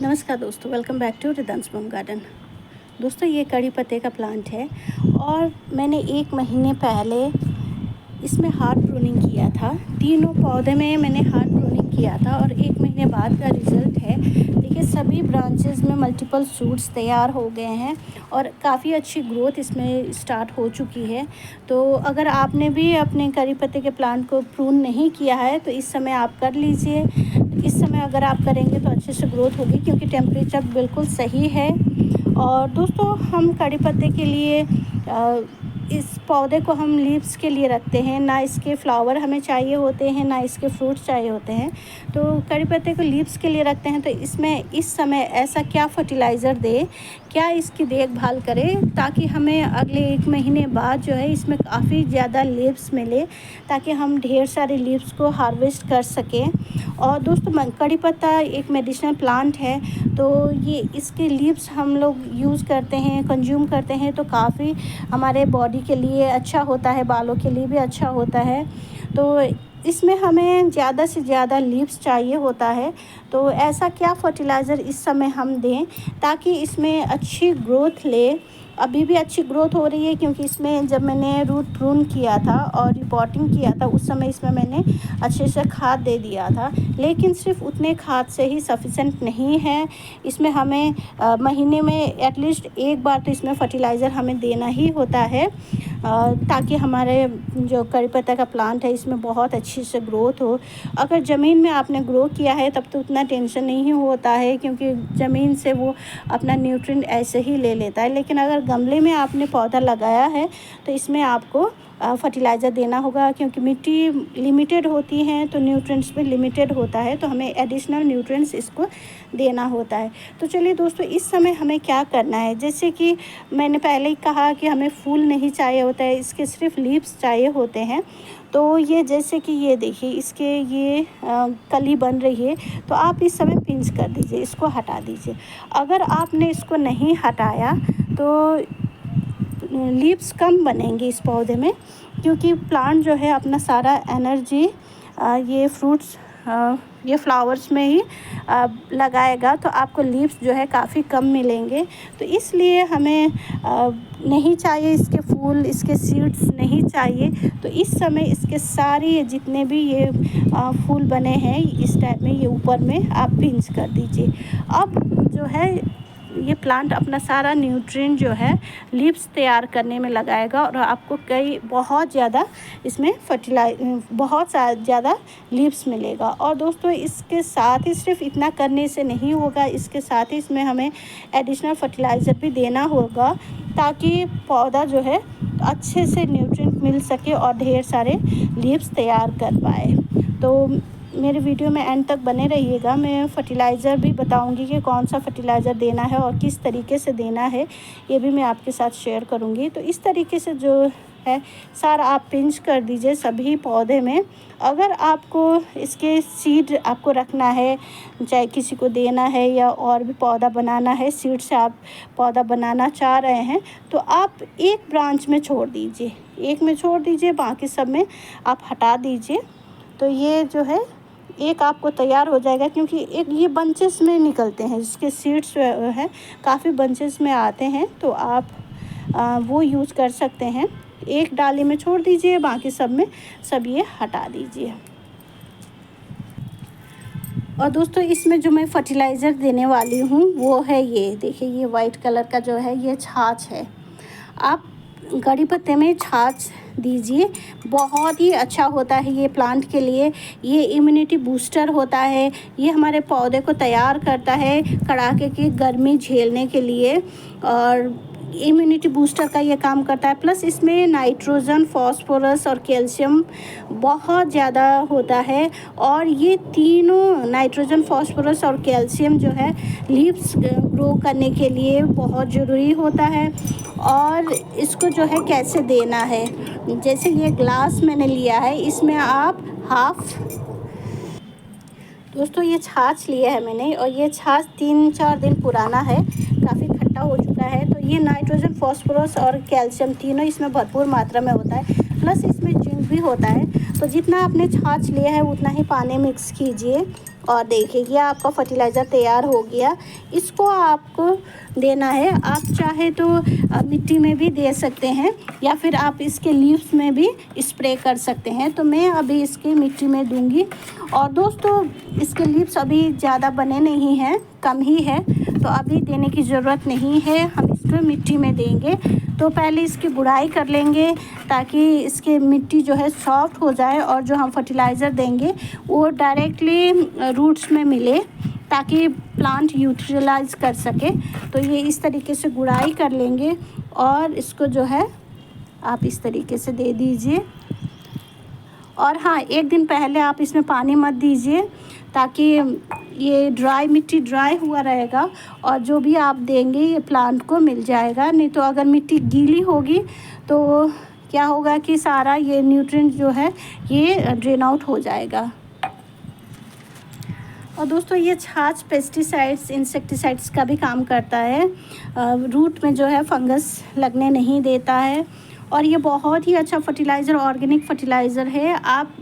नमस्कार दोस्तों, welcome back to रिदंस बम गार्डन। दोस्तों, ये कड़ी पत्ते का प्लांट है और मैंने 1 महीने पहले इसमें हार्ड प्रूनिंग किया था। तीनों पौधे में मैंने हार्ड प्रूनिंग किया था और 1 महीने बाद का रिज़ल्ट है। देखिए, सभी ब्रांचेस में मल्टीपल शूट्स तैयार हो गए हैं और काफ़ी अच्छी ग्रोथ इसमें स्टार्ट हो चुकी है। तो अगर आपने भी अपने कड़ी पत्ते के प्लांट को प्रून नहीं किया है तो इस समय आप कर लीजिए। इस समय अगर आप करेंगे तो अच्छे से ग्रोथ होगी, क्योंकि टेम्परेचर बिल्कुल सही है। और दोस्तों, हम कड़ी पत्ते के लिए इस पौधे को हम लीव्स के लिए रखते हैं, ना इसके फ्लावर हमें चाहिए होते हैं, ना इसके फ्रूट्स चाहिए होते हैं। तो कड़ी पत्ते को लीव्स के लिए रखते हैं। तो इसमें इस समय ऐसा क्या फर्टिलाइज़र दें, क्या इसकी देखभाल करें ताकि हमें अगले 1 महीने बाद जो है इसमें काफ़ी ज़्यादा लीव्स मिले, ताकि हम ढेर सारे लीव्स को हार्वेस्ट कर सकें। और दोस्तों, कड़ी पत्ता एक मेडिसिनल प्लांट है, तो ये इसके लीव्स हम लोग यूज़ करते हैं, कंज्यूम करते हैं, तो काफ़ी हमारे बॉडी के लिए अच्छा होता है, बालों के लिए भी अच्छा होता है। तो इसमें हमें ज़्यादा से ज़्यादा लीव्स चाहिए होता है। तो ऐसा क्या फर्टिलाइज़र इस समय हम दें ताकि इसमें अच्छी ग्रोथ ले। अभी भी अच्छी ग्रोथ हो रही है, क्योंकि इसमें जब मैंने रूट प्रून किया था और रिपोर्टिंग किया था उस समय इसमें मैंने अच्छे से खाद दे दिया था। लेकिन सिर्फ उतने खाद से ही सफिशेंट नहीं है। इसमें हमें महीने में एटलीस्ट 1 बार तो इसमें फर्टिलाइज़र हमें देना ही होता है, ताकि हमारे जो कड़ी पत्ता का प्लांट है इसमें बहुत अच्छी से ग्रोथ हो। अगर ज़मीन में आपने ग्रो किया है तब तो उतना टेंशन नहीं होता है, क्योंकि ज़मीन से वो अपना न्यूट्रिएंट ऐसे ही ले लेता है। लेकिन अगर गमले में आपने पौधा लगाया है तो इसमें आपको फर्टिलाइज़र देना होगा, क्योंकि मिट्टी लिमिटेड होती है तो न्यूट्रिएंट्स भी लिमिटेड होता है, तो हमें एडिशनल न्यूट्रिएंट्स इसको देना होता है। तो चलिए दोस्तों, इस समय हमें क्या करना है, जैसे कि मैंने पहले ही कहा कि हमें फूल नहीं चाहिए होता है, इसके सिर्फ लीव्स चाहिए होते हैं। तो ये जैसे कि ये देखिए, इसके ये कली बन रही है, तो आप इस समय पिंच कर दीजिए, इसको हटा दीजिए। अगर आपने इसको नहीं हटाया तो लीव्स कम बनेंगे इस पौधे में, क्योंकि प्लांट जो है अपना सारा एनर्जी ये फ्रूट्स ये फ्लावर्स में ही लगाएगा, तो आपको लीव्स जो है काफ़ी कम मिलेंगे। तो इसलिए हमें नहीं चाहिए इसके फूल, इसके सीड्स नहीं चाहिए। तो इस समय इसके सारे जितने भी ये फूल बने हैं इस टाइप में, ये ऊपर में आप पिंच कर दीजिए। अब जो है ये प्लांट अपना सारा न्यूट्रिएंट जो है लीव्स तैयार करने में लगाएगा और आपको बहुत ज़्यादा इसमें बहुत ज़्यादा लीव्स मिलेगा। और दोस्तों, इसके साथ ही सिर्फ इतना करने से नहीं होगा, इसके साथ ही इसमें हमें एडिशनल फर्टिलाइज़र भी देना होगा, ताकि पौधा जो है अच्छे से न्यूट्रिएंट मिल सके और ढेर सारे लीव्स तैयार कर पाए। तो मेरे वीडियो में एंड तक बने रहिएगा। मैं फर्टिलाइज़र भी बताऊंगी कि कौन सा फर्टिलाइज़र देना है और किस तरीके से देना है, ये भी मैं आपके साथ शेयर करूंगी। तो इस तरीके से जो है सारा आप पिंच कर दीजिए सभी पौधे में। अगर आपको इसके सीड आपको रखना है, चाहे किसी को देना है या और भी पौधा बनाना है, सीड से आप पौधा बनाना चाह रहे हैं, तो आप एक ब्रांच में छोड़ दीजिए, एक में छोड़ दीजिए, बाकी सब में आप हटा दीजिए। तो ये जो है एक आपको तैयार हो जाएगा, क्योंकि एक ये बंचेस में निकलते हैं, इसके सीड्स है काफ़ी बंचेस में आते हैं, तो आप वो यूज़ कर सकते हैं। एक डाली में छोड़ दीजिए, बाकी सब में सब ये हटा दीजिए। और दोस्तों, इसमें जो मैं फर्टिलाइज़र देने वाली हूँ वो है ये देखिए, ये वाइट कलर का जो है ये छाछ है। आप कड़ी पत्ते में छाछ दीजिए, बहुत ही अच्छा होता है ये प्लांट के लिए। ये इम्यूनिटी बूस्टर होता है, ये हमारे पौधे को तैयार करता है कड़ाके की गर्मी झेलने के लिए, और इम्यूनिटी बूस्टर का ये काम करता है। प्लस इसमें नाइट्रोजन, फॉस्फोरस और कैल्शियम बहुत ज़्यादा होता है, और ये तीनों नाइट्रोजन, फॉस्फोरस और कैल्शियम जो है लीव्स ग्रो करने के लिए बहुत ज़रूरी होता है। और इसको जो है कैसे देना है, जैसे ये ग्लास मैंने लिया है, इसमें आप दोस्तों ये छाछ लिया है मैंने, और ये छाछ 3-4 दिन पुराना है, काफ़ी खट्टा हो चुका है। तो ये नाइट्रोजन, फॉस्फोरस और कैल्शियम तीनों इसमें भरपूर मात्रा में होता है, प्लस इसमें जिंक भी होता है। तो जितना आपने छाछ लिया है उतना ही पानी मिक्स कीजिए और देखिए ये आपका फर्टिलाइज़र तैयार हो गया। इसको आपको देना है, आप चाहे तो मिट्टी में भी दे सकते हैं या फिर आप इसके लीव्स में भी स्प्रे कर सकते हैं। तो मैं अभी इसकी मिट्टी में दूंगी। और दोस्तों इसके लीव्स अभी ज़्यादा बने नहीं हैं, कम ही है, तो अभी देने की ज़रूरत नहीं है, हम इसको मिट्टी में देंगे। तो पहले इसकी गुड़ाई कर लेंगे ताकि इसकी मिट्टी जो है सॉफ्ट हो जाए और जो हम फर्टिलाइज़र देंगे वो डायरेक्टली रूट्स में मिले ताकि प्लांट यूटिलाइज कर सके। तो ये इस तरीके से गुड़ाई कर लेंगे और इसको जो है आप इस तरीके से दे दीजिए। और हाँ, एक दिन पहले आप इसमें पानी मत दीजिए ताकि ये मिट्टी ड्राई हुआ रहेगा और जो भी आप देंगे ये प्लांट को मिल जाएगा। नहीं तो अगर मिट्टी गीली होगी तो क्या होगा कि सारा ये न्यूट्रिएंट जो है ये ड्रेन आउट हो जाएगा। और दोस्तों ये छाछ पेस्टिसाइड्स इंसेक्टिसाइड्स का भी काम करता है, रूट में जो है फंगस लगने नहीं देता है। और ये बहुत ही अच्छा फर्टिलाइज़र, ऑर्गेनिक फर्टिलाइज़र है। आप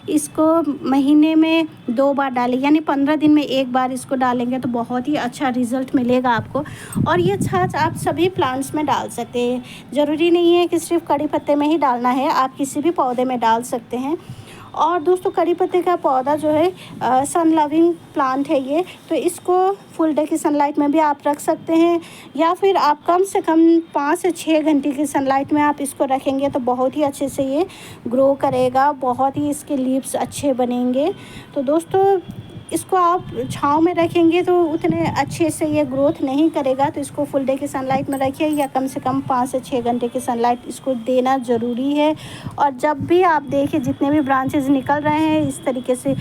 इसको महीने में 2 बार डालें, यानी 15 दिन में 1 बार इसको डालेंगे तो बहुत ही अच्छा रिज़ल्ट मिलेगा आपको। और ये छाछ आप सभी प्लांट्स में डाल सकते हैं, ज़रूरी नहीं है कि सिर्फ कड़ी पत्ते में ही डालना है, आप किसी भी पौधे में डाल सकते हैं। और दोस्तों कड़ी पत्ते का पौधा जो है सन लविंग प्लांट है ये, तो इसको फुल डे की सनलाइट में भी आप रख सकते हैं या फिर आप कम से कम 5 से 6 घंटे की सनलाइट में आप इसको रखेंगे तो बहुत ही अच्छे से ये ग्रो करेगा, बहुत ही इसके लीव्स अच्छे बनेंगे। तो दोस्तों इसको आप छाँव में रखेंगे तो उतने अच्छे से ये ग्रोथ नहीं करेगा, तो इसको फुल डे की सनलाइट में रखिए या कम से कम 5 से 6 घंटे की सनलाइट इसको देना ज़रूरी है। और जब भी आप देखिए जितने भी ब्रांचेस निकल रहे हैं इस तरीके से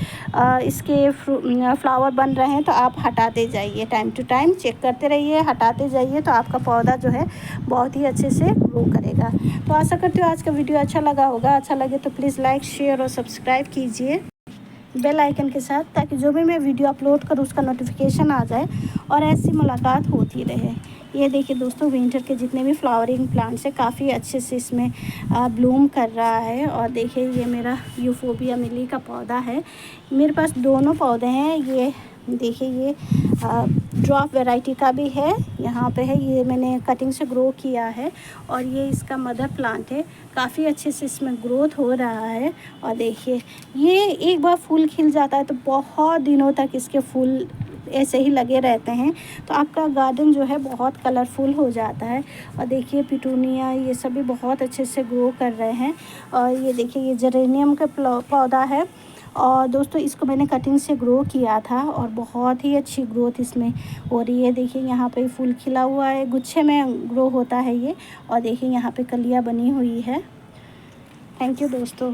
इसके फ्लावर बन रहे हैं तो आप हटाते जाइए, टाइम टू टाइम चेक करते रहिए, हटाते जाइए, तो आपका पौधा जो है बहुत ही अच्छे से ग्रो करेगा। तो आशा करती हूँ आज का वीडियो अच्छा लगा होगा। अच्छा लगे तो प्लीज़ लाइक, शेयर और सब्सक्राइब कीजिए बेल आइकन के साथ, ताकि जो भी मैं वीडियो अपलोड करूँ उसका नोटिफिकेशन आ जाए और ऐसी मुलाकात होती रहे। ये देखिए दोस्तों विंटर के जितने भी फ्लावरिंग प्लांट्स है काफ़ी अच्छे से इसमें ब्लूम कर रहा है। और देखिए ये मेरा यूफोबिया मिली का पौधा है, मेरे पास दोनों पौधे हैं। ये देखिए ये ड्रॉप वैरायटी का भी है, यहाँ पे है, ये मैंने कटिंग से ग्रो किया है। और ये इसका मदर प्लांट है, काफ़ी अच्छे से इसमें ग्रोथ हो रहा है। और देखिए ये एक बार फूल खिल जाता है तो बहुत दिनों तक इसके फूल ऐसे ही लगे रहते हैं, तो आपका गार्डन जो है बहुत कलरफुल हो जाता है। और देखिए पिटूनिया ये सभी बहुत अच्छे से ग्रो कर रहे हैं। और ये देखिए ये जेरेनियम का पौधा है और दोस्तों इसको मैंने कटिंग से ग्रो किया था और बहुत ही अच्छी ग्रोथ इसमें हो रही है। देखिए यहाँ पे फूल खिला हुआ है, गुच्छे में ग्रो होता है ये। और देखिए यहाँ पे कलियाँ बनी हुई है। थैंक यू दोस्तों।